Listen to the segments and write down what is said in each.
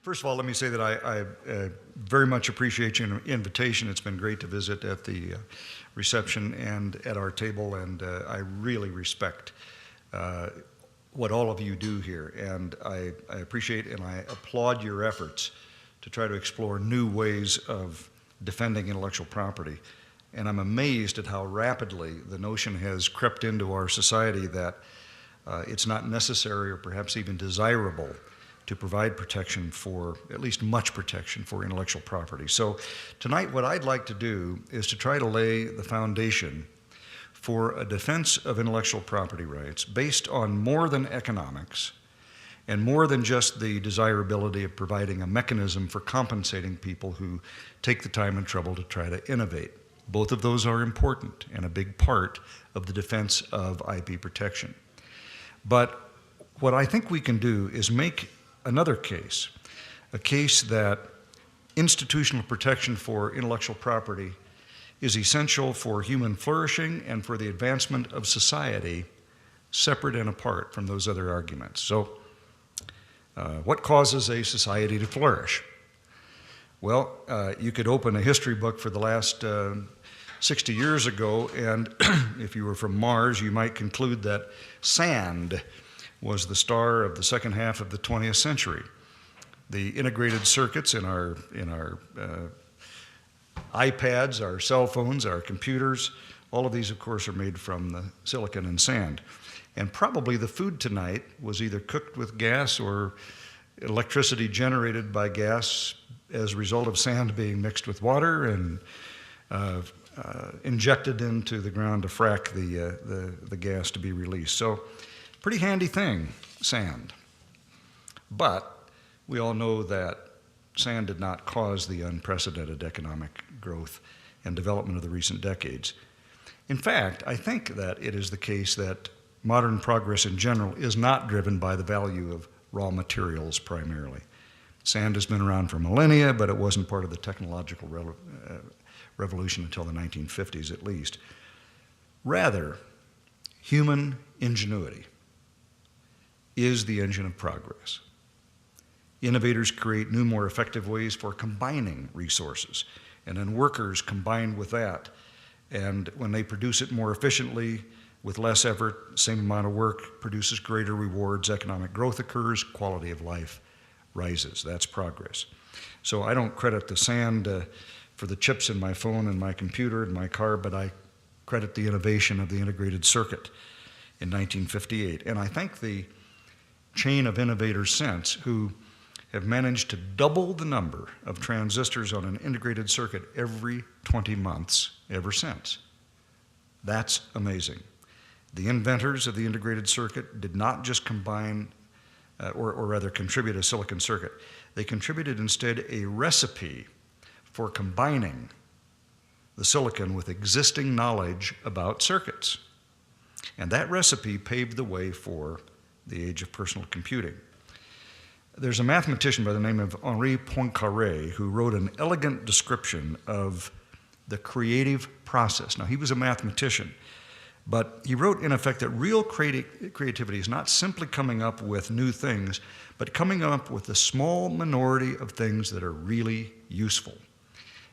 First of all, let me say that I very much appreciate your invitation. It's been great to visit at the reception and at our table, and I really respect what all of you do here. And I appreciate and I applaud your efforts to try to explore new ways of defending intellectual property. And I'm amazed at how rapidly the notion has crept into our society that it's not necessary or perhaps even desirable to provide protection for, at least much protection for intellectual property. So tonight what I'd like to do is to try to lay the foundation for a defense of intellectual property rights based on more than economics and more than just the desirability of providing a mechanism for compensating people who take the time and trouble to try to innovate. Both of those are important and a big part of the defense of IP protection. But what I think we can do is make another case, a case that institutional protection for intellectual property is essential for human flourishing and for the advancement of society, separate and apart from those other arguments. So, what causes a society to flourish? Well, you could open a history book for the last 60 years ago, and if you were from Mars, you might conclude that sand was the star of the second half of the 20th century. The integrated circuits in our iPads, our cell phones, our computers, all of these, of course, are made from the silicon and sand. And probably the food tonight was either cooked with gas or electricity generated by gas as a result of sand being mixed with water and injected into the ground to frack the gas to be released. So, pretty handy thing, sand. But we all know that sand did not cause the unprecedented economic growth and development of the recent decades. In fact, I think that it is the case that modern progress in general is not driven by the value of raw materials primarily. Sand has been around for millennia, but it wasn't part of the technological revolution until the 1950s at least. Rather, human ingenuity is the engine of progress. Innovators create new, more effective ways for combining resources, and then workers combine with that. And when they produce it more efficiently, with less effort, same amount of work produces greater rewards, economic growth occurs, quality of life rises. That's progress. So I don't credit the sand for the chips in my phone and my computer and my car, but I credit the innovation of the integrated circuit in 1958. And I thank the chain of innovators since who have managed to double the number of transistors on an integrated circuit every 20 months ever since. That's amazing. The inventors of the integrated circuit did not just combine, or rather contribute a silicon circuit. They contributed instead a recipe for combining the silicon with existing knowledge about circuits. And that recipe paved the way for the age of personal computing. There's a mathematician by the name of Henri Poincaré who wrote an elegant description of the creative process. Now, he was a mathematician, but he wrote, in effect, that real creativity is not simply coming up with new things, but coming up with a small minority of things that are really useful.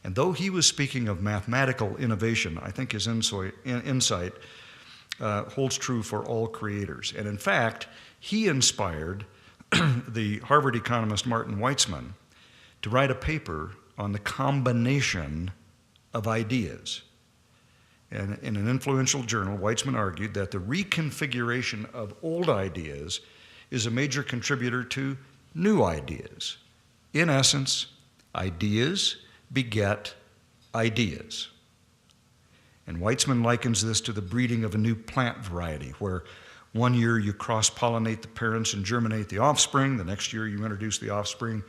And though he was speaking of mathematical innovation, I think his insight holds true for all creators. And in fact, he inspired the Harvard economist Martin Weitzman to write a paper on the combination of ideas. And in an influential journal, Weitzman argued that the reconfiguration of old ideas is a major contributor to new ideas. In essence, ideas beget ideas. And Weitzman likens this to the breeding of a new plant variety, where one year you cross-pollinate the parents and germinate the offspring. The next year you introduce the offspring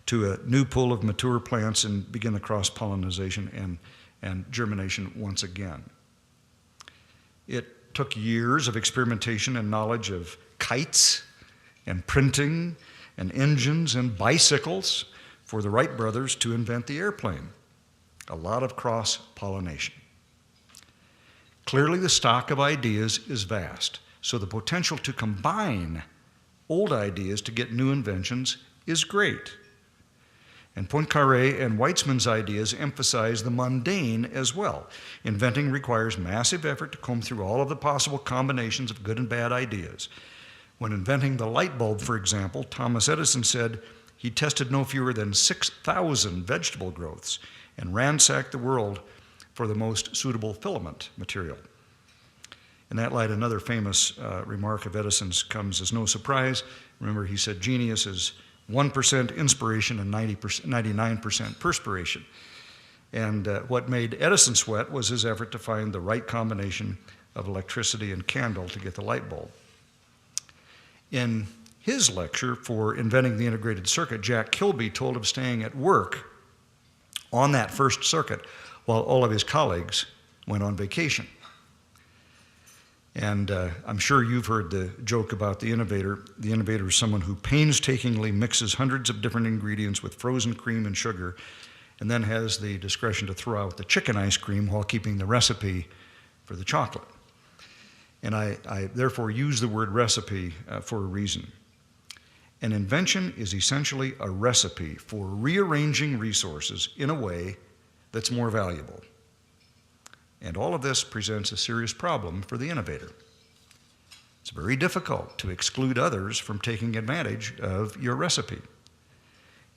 to a new pool of mature plants and begin the cross-pollination and germination once again. It took years of experimentation and knowledge of kites and printing and engines and bicycles for the Wright brothers to invent the airplane. A lot of cross-pollination. Clearly, the stock of ideas is vast, so the potential to combine old ideas to get new inventions is great. And Poincaré and Weitzman's ideas emphasize the mundane as well. Inventing requires massive effort to comb through all of the possible combinations of good and bad ideas. When inventing the light bulb, for example, Thomas Edison said he tested no fewer than 6,000 vegetable growths and ransacked the world for the most suitable filament material. In that light, another famous remark of Edison's comes as no surprise. Remember, he said genius is 1% inspiration and 99% perspiration. And what made Edison sweat was his effort to find the right combination of electricity and candle to get the light bulb. In his lecture for inventing the integrated circuit, Jack Kilby told of staying at work on that first circuit while all of his colleagues went on vacation. And I'm sure you've heard the joke about the innovator. The innovator is someone who painstakingly mixes hundreds of different ingredients with frozen cream and sugar, and then has the discretion to throw out the chicken ice cream while keeping the recipe for the chocolate. And I therefore use the word recipe for a reason. An invention is essentially a recipe for rearranging resources in a way that's more valuable. And all of this presents a serious problem for the innovator. It's very difficult to exclude others from taking advantage of your recipe.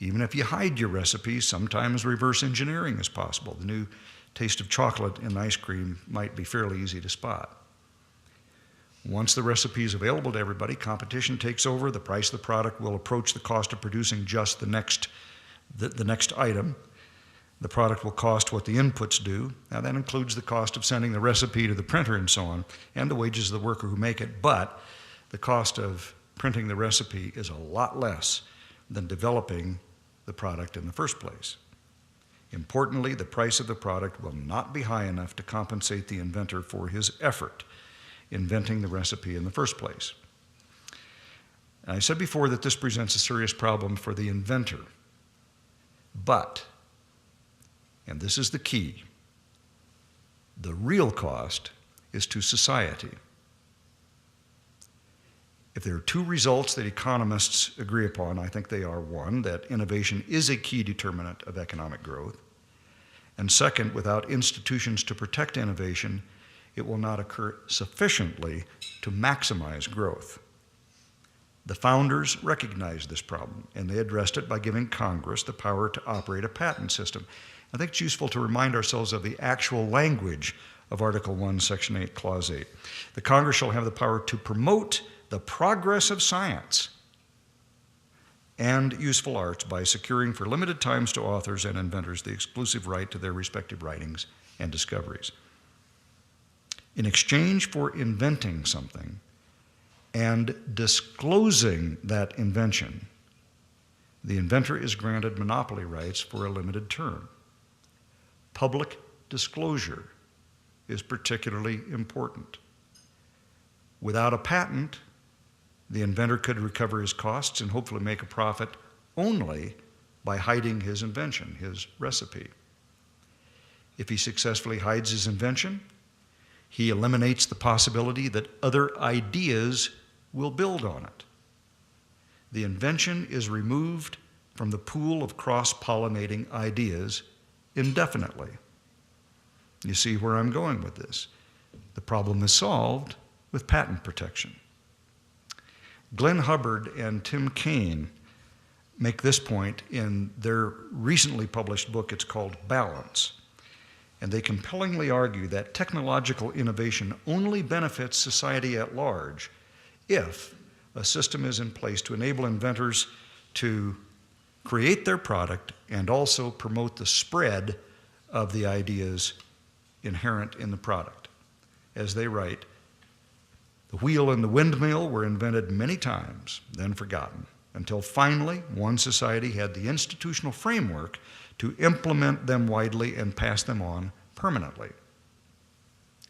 Even if you hide your recipe, sometimes reverse engineering is possible. The new taste of chocolate in ice cream might be fairly easy to spot. Once the recipe is available to everybody, competition takes over. The price of the product will approach the cost of producing just the next item. The product will cost what the inputs do. Now, that includes the cost of sending the recipe to the printer and so on, and the wages of the worker who make it. But the cost of printing the recipe is a lot less than developing the product in the first place. Importantly, the price of the product will not be high enough to compensate the inventor for his effort inventing the recipe in the first place. And I said before that this presents a serious problem for the inventor. But, and this is the key, the real cost is to society. If there are two results that economists agree upon, I think they are: one, that innovation is a key determinant of economic growth, and second, without institutions to protect innovation, it will not occur sufficiently to maximize growth. The founders recognized this problem, and they addressed it by giving Congress the power to operate a patent system. I think it's useful to remind ourselves of the actual language of Article 1, Section 8, Clause 8. The Congress shall have the power to promote the progress of science and useful arts by securing for limited times to authors and inventors the exclusive right to their respective writings and discoveries. In exchange for inventing something and disclosing that invention, the inventor is granted monopoly rights for a limited term. Public disclosure is particularly important. Without a patent, the inventor could recover his costs and hopefully make a profit only by hiding his invention, his recipe. If he successfully hides his invention, he eliminates the possibility that other ideas will build on it. The invention is removed from the pool of cross-pollinating ideas indefinitely. You see where I'm going with this. The problem is solved with patent protection. Glenn Hubbard and Tim Kaine make this point in their recently published book. It's called Balance. And they compellingly argue that technological innovation only benefits society at large if a system is in place to enable inventors to create their product and also promote the spread of the ideas inherent in the product. As they write, the wheel and the windmill were invented many times, then forgotten, until finally one society had the institutional framework to implement them widely and pass them on permanently.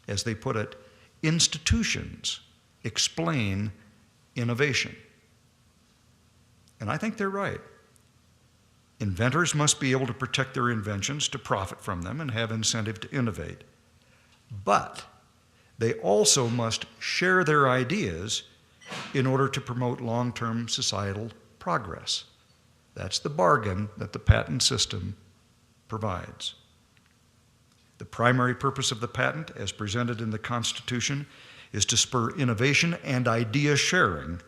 As they put it, institutions explain innovation. And I think they're right. Inventors must be able to protect their inventions, to profit from them, and have incentive to innovate. But they also must share their ideas in order to promote long-term societal progress. That's the bargain that the patent system provides. The primary purpose of the patent, as presented in the Constitution, is to spur innovation and idea sharing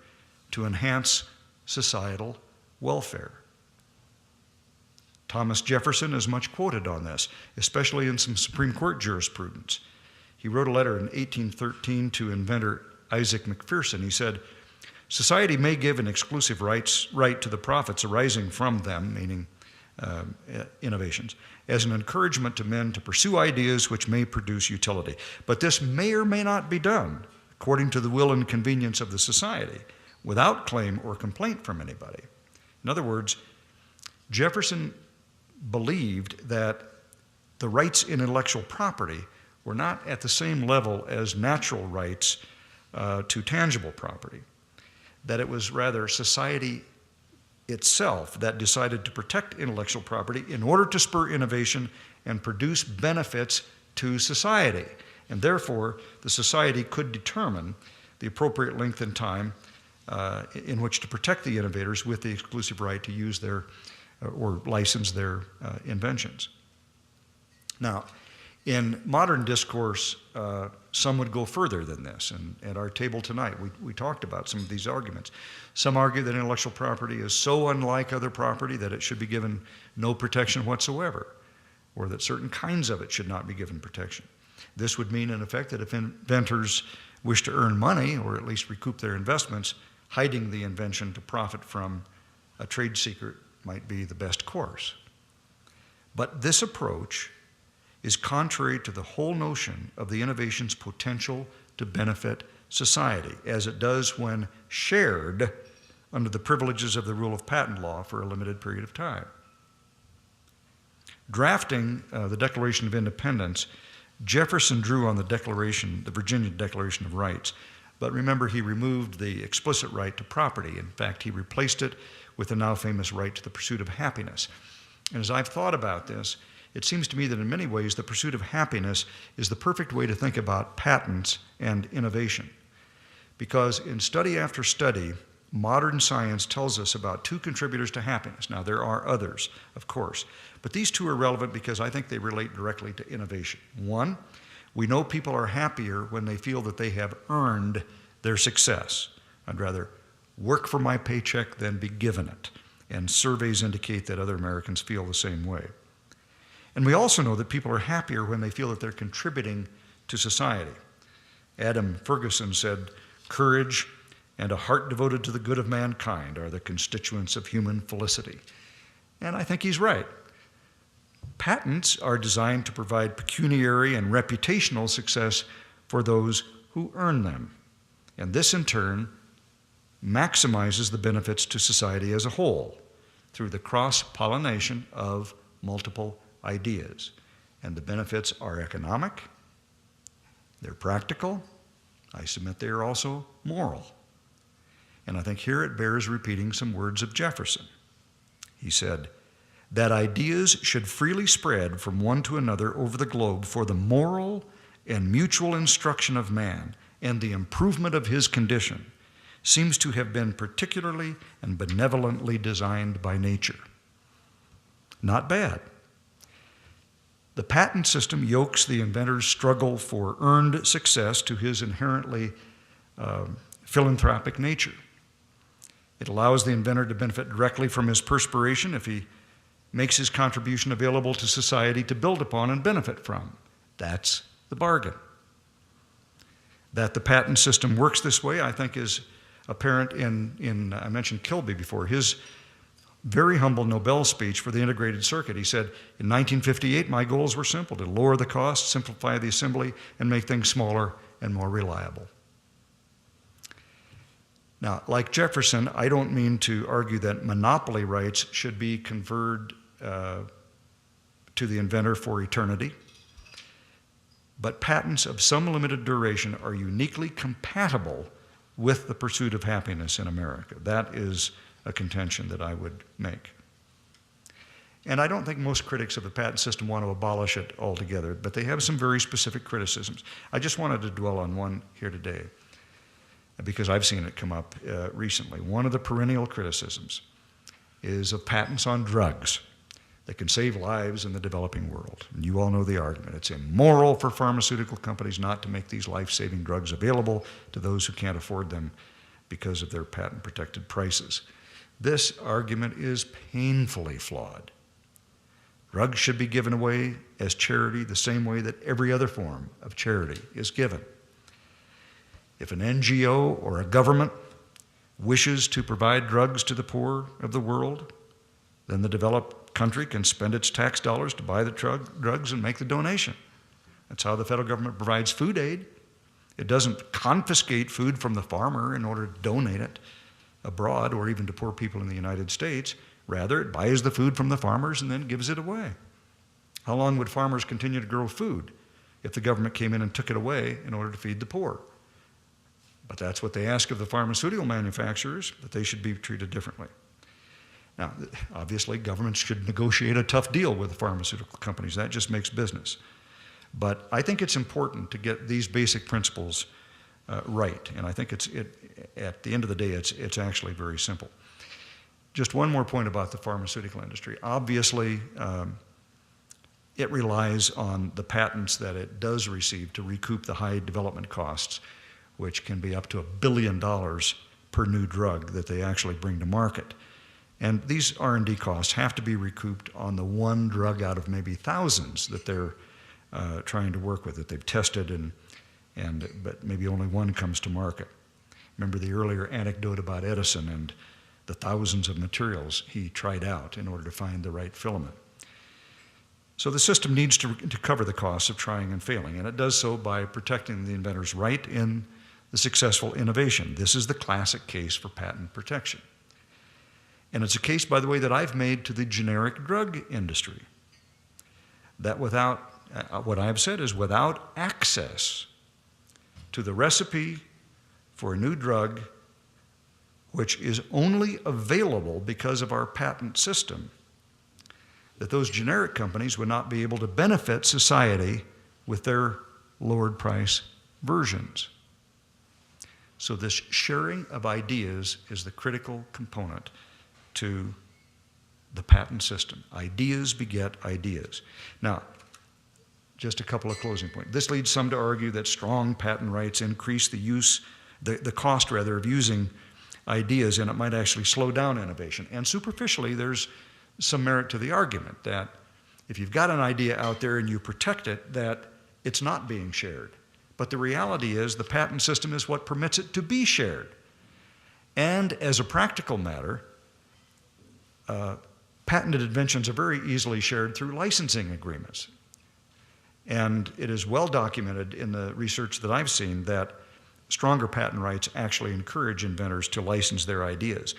to enhance societal welfare. Thomas Jefferson is much quoted on this, especially in some Supreme Court jurisprudence. He wrote a letter in 1813 to inventor Isaac McPherson. He said, "Society may give an exclusive right to the profits arising from them," meaning innovations, "as an encouragement to men to pursue ideas which may produce utility. But this may or may not be done according to the will and convenience of the society, without claim or complaint from anybody." In other words, Jefferson believed that the rights in intellectual property were not at the same level as natural rights to tangible property, that it was rather society itself that decided to protect intellectual property in order to spur innovation and produce benefits to society. And therefore, the society could determine the appropriate length and time in which to protect the innovators with the exclusive right to use their or license their inventions. Now, in modern discourse, some would go further than this. And at our table tonight, we talked about some of these arguments. Some argue that intellectual property is so unlike other property that it should be given no protection whatsoever, or that certain kinds of it should not be given protection. This would mean, in effect, that if inventors wish to earn money, or at least recoup their investments, hiding the invention to profit from a trade secret might be the best course. But this approach is contrary to the whole notion of the innovation's potential to benefit society, as it does when shared under the privileges of the rule of patent law for a limited period of time. Drafting the Declaration of Independence, Jefferson drew on the Virginia Declaration of Rights. But remember, he removed the explicit right to property. In fact, he replaced it with the now famous right to the pursuit of happiness. And as I've thought about this, it seems to me that in many ways the pursuit of happiness is the perfect way to think about patents and innovation. Because in study after study, modern science tells us about two contributors to happiness. Now, there are others, of course, but these two are relevant because I think they relate directly to innovation. One, we know people are happier when they feel that they have earned their success. I'd rather work for my paycheck than be given it. And surveys indicate that other Americans feel the same way. And we also know that people are happier when they feel that they're contributing to society. Adam Ferguson said, "Courage and a heart devoted to the good of mankind are the constituents of human felicity." And I think he's right. Patents are designed to provide pecuniary and reputational success for those who earn them. And this, in turn, maximizes the benefits to society as a whole through the cross-pollination of multiple ideas. And the benefits are economic, they're practical, I submit they are also moral. And I think here it bears repeating some words of Jefferson. He said, "that ideas should freely spread from one to another over the globe for the moral and mutual instruction of man and the improvement of his condition seems to have been particularly and benevolently designed by nature." Not bad. The patent system yokes the inventor's struggle for earned success to his inherently philanthropic nature. It allows the inventor to benefit directly from his perspiration if he makes his contribution available to society to build upon and benefit from. That's the bargain. That the patent system works this way, I think, is apparent in I mentioned Kilby before, his very humble Nobel speech for the integrated circuit. He said, "In 1958, my goals were simple: to lower the cost, simplify the assembly, and make things smaller and more reliable." Now, like Jefferson, I don't mean to argue that monopoly rights should be conferred to the inventor for eternity, but patents of some limited duration are uniquely compatible with the pursuit of happiness in America. That is a contention that I would make. And I don't think most critics of the patent system want to abolish it altogether, but they have some very specific criticisms. I just wanted to dwell on one here today, because I've seen it come up recently. One of the perennial criticisms is of patents on drugs that can save lives in the developing world. And you all know the argument. It's immoral for pharmaceutical companies not to make these life-saving drugs available to those who can't afford them because of their patent-protected prices. This argument is painfully flawed. Drugs should be given away as charity the same way that every other form of charity is given. If an NGO or a government wishes to provide drugs to the poor of the world, then the developed country can spend its tax dollars to buy the drugs and make the donation. That's how the federal government provides food aid. It doesn't confiscate food from the farmer in order to donate it abroad or even to poor people in the United States. Rather, it buys the food from the farmers and then gives it away. How long would farmers continue to grow food if the government came in and took it away in order to feed the poor? But that's what they ask of the pharmaceutical manufacturers, that they should be treated differently. Now, obviously, governments should negotiate a tough deal with the pharmaceutical companies. That just makes business. But I think it's important to get these basic principles right. And I think at the end of the day, it's actually very simple. Just one more point about the pharmaceutical industry. Obviously, it relies on the patents that it does receive to recoup the high development costs, which can be up to $1 billion per new drug that they actually bring to market. And these R&D costs have to be recouped on the one drug out of maybe thousands that they're trying to work with, that they've tested, but maybe only one comes to market. Remember the earlier anecdote about Edison and the thousands of materials he tried out in order to find the right filament. So the system needs to cover the costs of trying and failing, and it does so by protecting the inventor's right in the successful innovation. This is the classic case for patent protection. And it's a case, by the way, that I've made to the generic drug industry, that without, what I've said is without access to the recipe for a new drug, which is only available because of our patent system, that those generic companies would not be able to benefit society with their lowered price versions. So this sharing of ideas is the critical component to the patent system. Ideas beget ideas. Now, just a couple of closing points. This leads some to argue that strong patent rights increase the cost rather of using ideas, and it might actually slow down innovation. And superficially, there's some merit to the argument that if you've got an idea out there and you protect it, that it's not being shared. But the reality is the patent system is what permits it to be shared. And as a practical matter, patented inventions are very easily shared through licensing agreements. And it is well documented in the research that I've seen that stronger patent rights actually encourage inventors to license their ideas.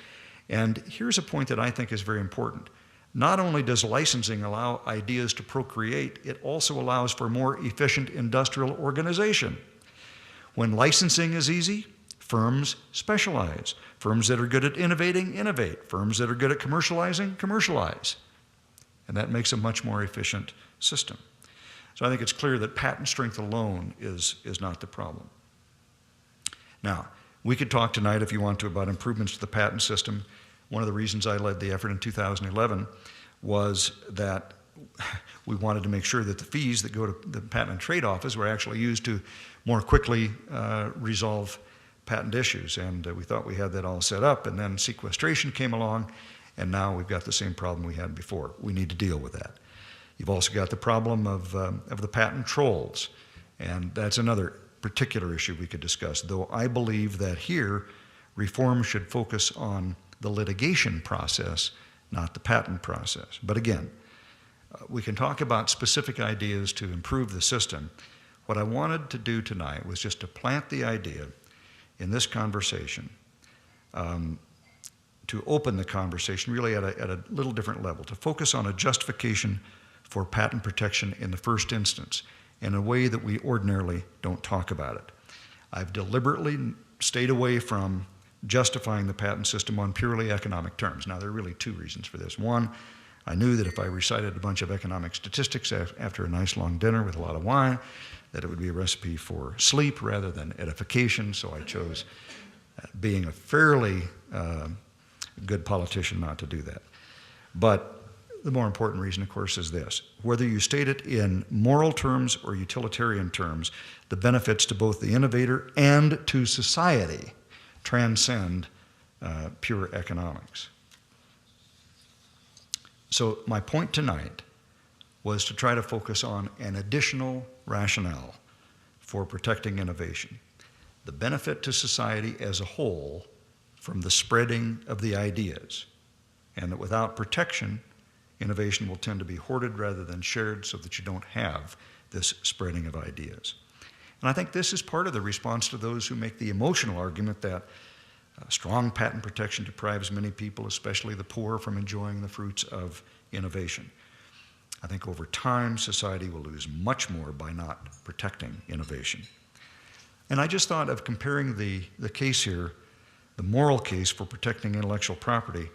And here's a point that I think is very important. Not only does licensing allow ideas to procreate, it also allows for more efficient industrial organization. When licensing is easy, firms specialize. Firms that are good at innovating, innovate. Firms that are good at commercializing, commercialize. And that makes a much more efficient system. So I think it's clear that patent strength alone is not the problem. Now, we could talk tonight, if you want to, about improvements to the patent system. One of the reasons I led the effort in 2011 was that we wanted to make sure that the fees that go to the Patent and Trade Office were actually used to more quickly resolve patent issues. And we thought we had that all set up, and then sequestration came along, and now we've got the same problem we had before. We need to deal with that. You've also got the problem of the patent trolls, and that's another particular issue we could discuss, though I believe that here reform should focus on the litigation process, not the patent process. But again, we can talk about specific ideas to improve the system. What I wanted to do tonight was just to plant the idea in this conversation, to open the conversation really at a little different level, to focus on a justification for patent protection in the first instance in a way that we ordinarily don't talk about it. I've deliberately stayed away from justifying the patent system on purely economic terms. Now, there are really two reasons for this. One, I knew that if I recited a bunch of economic statistics after a nice long dinner with a lot of wine, that it would be a recipe for sleep rather than edification, so I chose, being a fairly good politician, not to do that. But the more important reason, of course, is this. Whether you state it in moral terms or utilitarian terms, the benefits to both the innovator and to society transcend pure economics. So my point tonight was to try to focus on an additional rationale for protecting innovation. The benefit to society as a whole from the spreading of the ideas, and that without protection, innovation will tend to be hoarded rather than shared so that you don't have this spreading of ideas. And I think this is part of the response to those who make the emotional argument that strong patent protection deprives many people, especially the poor, from enjoying the fruits of innovation. I think over time, society will lose much more by not protecting innovation. And I just thought of comparing the case here, the moral case for protecting intellectual property,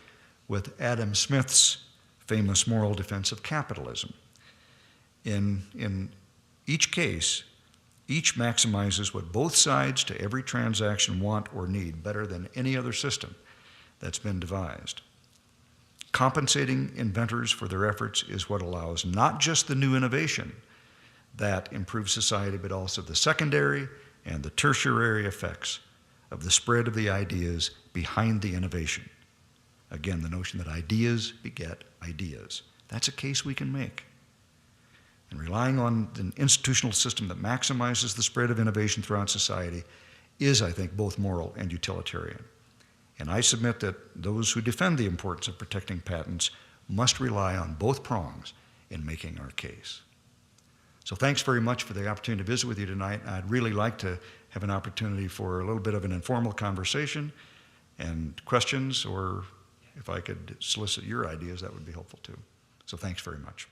with Adam Smith's famous moral defense of capitalism. In each case, each maximizes what both sides to every transaction want or need better than any other system that's been devised. Compensating inventors for their efforts is what allows not just the new innovation that improves society, but also the secondary and the tertiary effects of the spread of the ideas behind the innovation. Again, the notion that ideas beget ideas. That's a case we can make. And relying on an institutional system that maximizes the spread of innovation throughout society is, I think, both moral and utilitarian. And I submit that those who defend the importance of protecting patents must rely on both prongs in making our case. So thanks very much for the opportunity to visit with you tonight. I'd really like to have an opportunity for a little bit of an informal conversation and questions, or if I could solicit your ideas, that would be helpful too. So thanks very much.